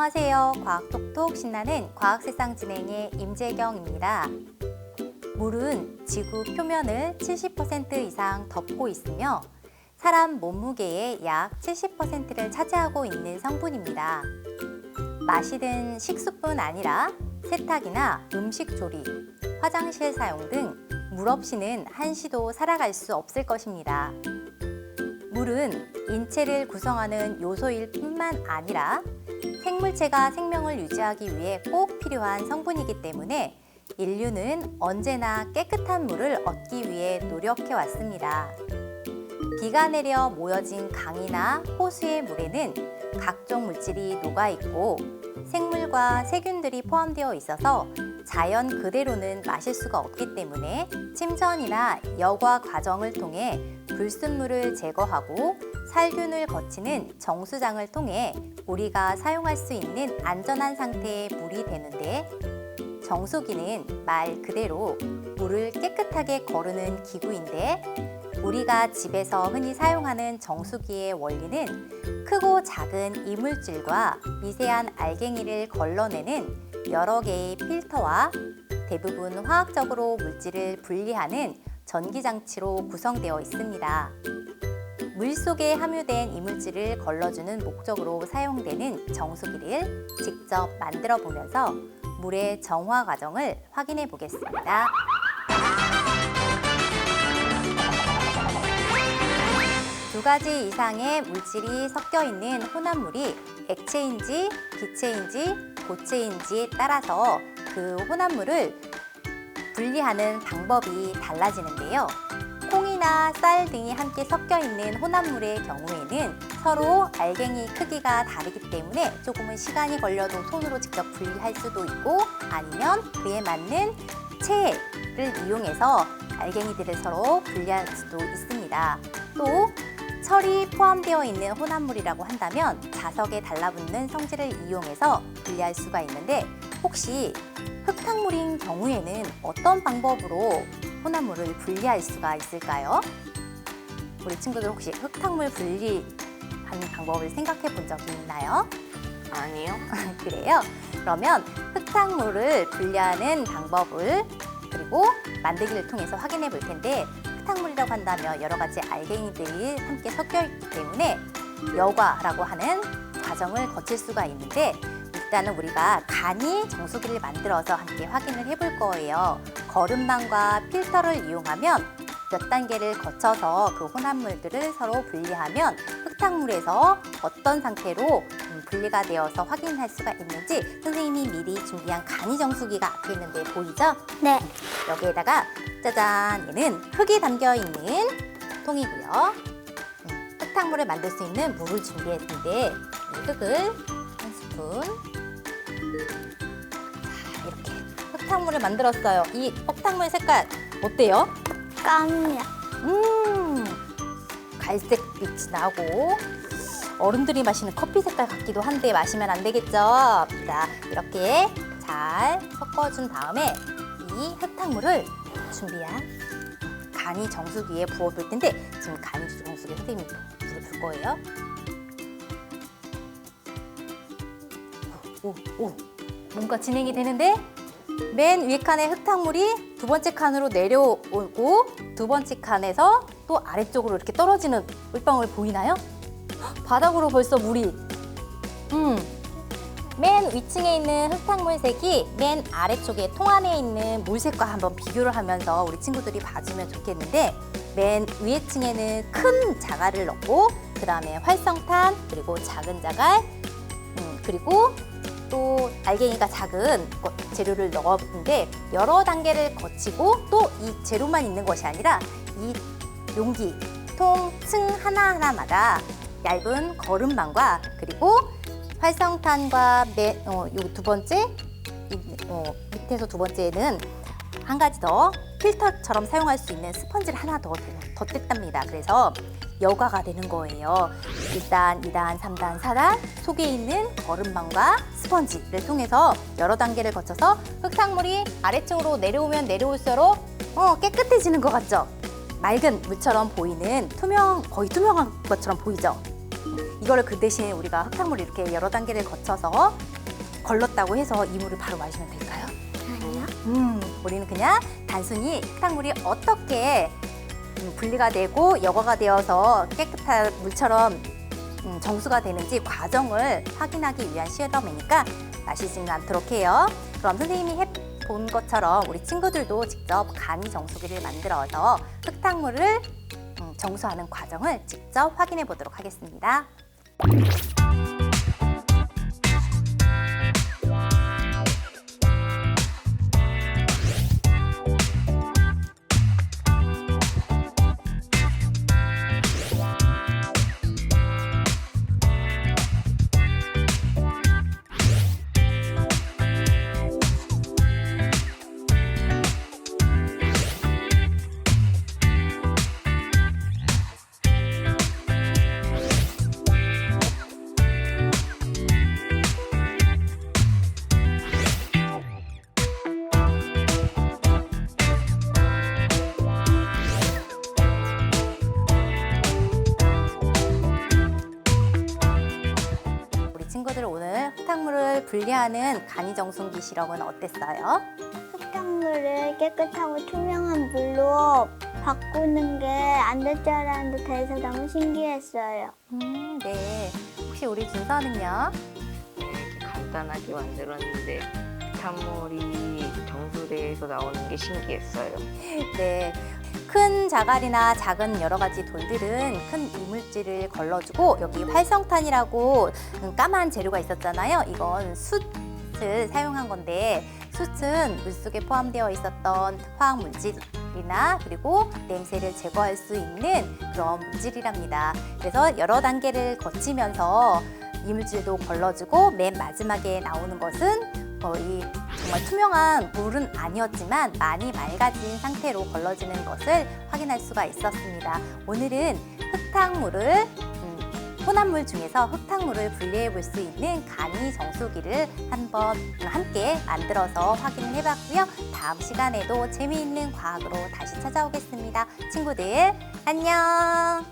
안녕하세요. 과학톡톡 신나는 과학세상 진행의 임재경입니다. 물은 지구 표면을 70% 이상 덮고 있으며 사람 몸무게의 약 70%를 차지하고 있는 성분입니다. 마시든 식수뿐 아니라 세탁이나 음식 조리, 화장실 사용 등 물 없이는 한시도 살아갈 수 없을 것입니다. 물은 인체를 구성하는 요소일 뿐만 아니라 생물체가 생명을 유지하기 위해 꼭 필요한 성분이기 때문에 인류는 언제나 깨끗한 물을 얻기 위해 노력해 왔습니다. 비가 내려 모여진 강이나 호수의 물에는 각종 물질이 녹아있고 생물과 세균들이 포함되어 있어서 자연 그대로는 마실 수가 없기 때문에 침전이나 여과 과정을 통해 불순물을 제거하고 살균을 거치는 정수장을 통해 우리가 사용할 수 있는 안전한 상태의 물이 되는데, 정수기는 말 그대로 물을 깨끗하게 거르는 기구인데, 우리가 집에서 흔히 사용하는 정수기의 원리는 크고 작은 이물질과 미세한 알갱이를 걸러내는 여러 개의 필터와 대부분 화학적으로 물질을 분리하는 전기장치로 구성되어 있습니다. 물 속에 함유된 이물질을 걸러주는 목적으로 사용되는 정수기를 직접 만들어 보면서 물의 정화 과정을 확인해 보겠습니다. 두 가지 이상의 물질이 섞여 있는 혼합물이 액체인지 기체인지 고체인지에 따라서 그 혼합물을 분리하는 방법이 달라지는데요. 콩이나 쌀 등이 함께 섞여 있는 혼합물의 경우에는 서로 알갱이 크기가 다르기 때문에 조금은 시간이 걸려도 손으로 직접 분리할 수도 있고, 아니면 그에 맞는 체를 이용해서 알갱이들을 서로 분리할 수도 있습니다. 또 철이 포함되어 있는 혼합물이라고 한다면 자석에 달라붙는 성질을 이용해서 분리할 수가 있는데, 혹시 흙탕물인 경우에는 어떤 방법으로 혼합물을 분리할 수가 있을까요? 우리 친구들 혹시 흙탕물 분리하는 방법을 생각해 본 적이 있나요? 아니요. 그래요? 그러면 흙탕물을 분리하는 방법을 그리고 만들기를 통해서 확인해 볼 텐데, 흙탕물이라고 한다면 여러 가지 알갱이들이 함께 섞여 있기 때문에 여과라고 하는 과정을 거칠 수가 있는데, 일단은 우리가 간이 정수기를 만들어서 함께 확인을 해볼 거예요. 거름망과 필터를 이용하면 몇 단계를 거쳐서 그 혼합물들을 서로 분리하면 흙탕물에서 어떤 상태로 분리가 되어서 확인할 수가 있는지 선생님이 미리 준비한 간이 정수기가 앞에 있는데 보이죠? 네. 여기에다가 짜잔, 얘는 흙이 담겨 있는 통이고요. 흙탕물을 만들 수 있는 물을 준비했는데 이 흙을 한 스푼, 자, 이렇게 흙탕물을 만들었어요. 이 흙탕물 색깔 어때요? 깜이야. 갈색 빛이 나고 어른들이 마시는 커피 색깔 같기도 한데 마시면 안 되겠죠? 자, 이렇게 잘 섞어준 다음에 이 흙탕물을 준비한 간이 정수기에 부어볼 텐데, 지금 간이 정수기에 선생님이 불을 불 거예요. 오, 뭔가 진행이 되는데, 맨 위에 칸에 흙탕물이 두 번째 칸으로 내려오고 두 번째 칸에서 또 아래쪽으로 이렇게 떨어지는 물방울 보이나요? 바닥으로 벌써 물이 맨 위층에 있는 흙탕물 색이 맨 아래쪽에 통 안에 있는 물색과 한번 비교를 하면서 우리 친구들이 봐주면 좋겠는데, 맨 위에 층에는 큰 자갈을 넣고 그 다음에 활성탄, 그리고 작은 자갈, 그리고 또 알갱이가 작은 재료를 넣었는데, 여러 단계를 거치고 또 이 재료만 있는 것이 아니라 이 용기, 통, 층 하나하나마다 얇은 거름망과 그리고 활성탄과 요 두 번째 밑에서 두 번째는 한 가지 더 필터처럼 사용할 수 있는 스펀지를 하나 더 덧댔답니다. 그래서 여과가 되는 거예요. 1단, 2단, 3단, 4단 속에 있는 거름망과 스펀지를 통해서 여러 단계를 거쳐서 흙탕물이 아래층으로 내려오면 내려올수록 깨끗해지는 것 같죠? 맑은 물처럼 보이는 거의 투명한 것처럼 보이죠? 이거를 그 대신 우리가 흙탕물을 이렇게 여러 단계를 거쳐서 걸렀다고 해서 이 물을 바로 마시면 될까요? 아니요. 우리는 그냥 단순히 흙탕물이 어떻게 분리가 되고 여과가 되어서 깨끗한 물처럼 정수가 되는지 과정을 확인하기 위한 실험이니까 마시지는 않도록 해요. 그럼 선생님이 해본 것처럼 우리 친구들도 직접 간이 정수기를 만들어서 흙탕물을 정수하는 과정을 직접 확인해 보도록 하겠습니다. 우리 친구들 오늘 흙탕물을 분리하는 간이정수기 실험은 어땠어요? 흙탕물을 깨끗하고 투명한 물로 바꾸는 게 안 될 줄 알았는데 돼서 너무 신기했어요. 네. 혹시 우리 준서는요? 이렇게 간단하게 만들었는데 흙탕물이 정수대에서 나오는 게 신기했어요. 네. 큰 자갈이나 작은 여러 가지 돌들은 큰 이물질을 걸러주고 여기 활성탄이라고 까만 재료가 있었잖아요. 이건 숯을 사용한 건데 숯은 물속에 포함되어 있었던 화학 물질이나 그리고 냄새를 제거할 수 있는 그런 물질이랍니다. 그래서 여러 단계를 거치면서 이물질도 걸러주고 맨 마지막에 나오는 것은 이 정말 투명한 물은 아니었지만 많이 맑아진 상태로 걸러지는 것을 확인할 수가 있었습니다. 오늘은 흙탕물을 혼합물 중에서 흙탕물을 분리해 볼 수 있는 간이 정수기를 한번 함께 만들어서 확인을 해봤고요. 다음 시간에도 재미있는 과학으로 다시 찾아오겠습니다. 친구들 안녕.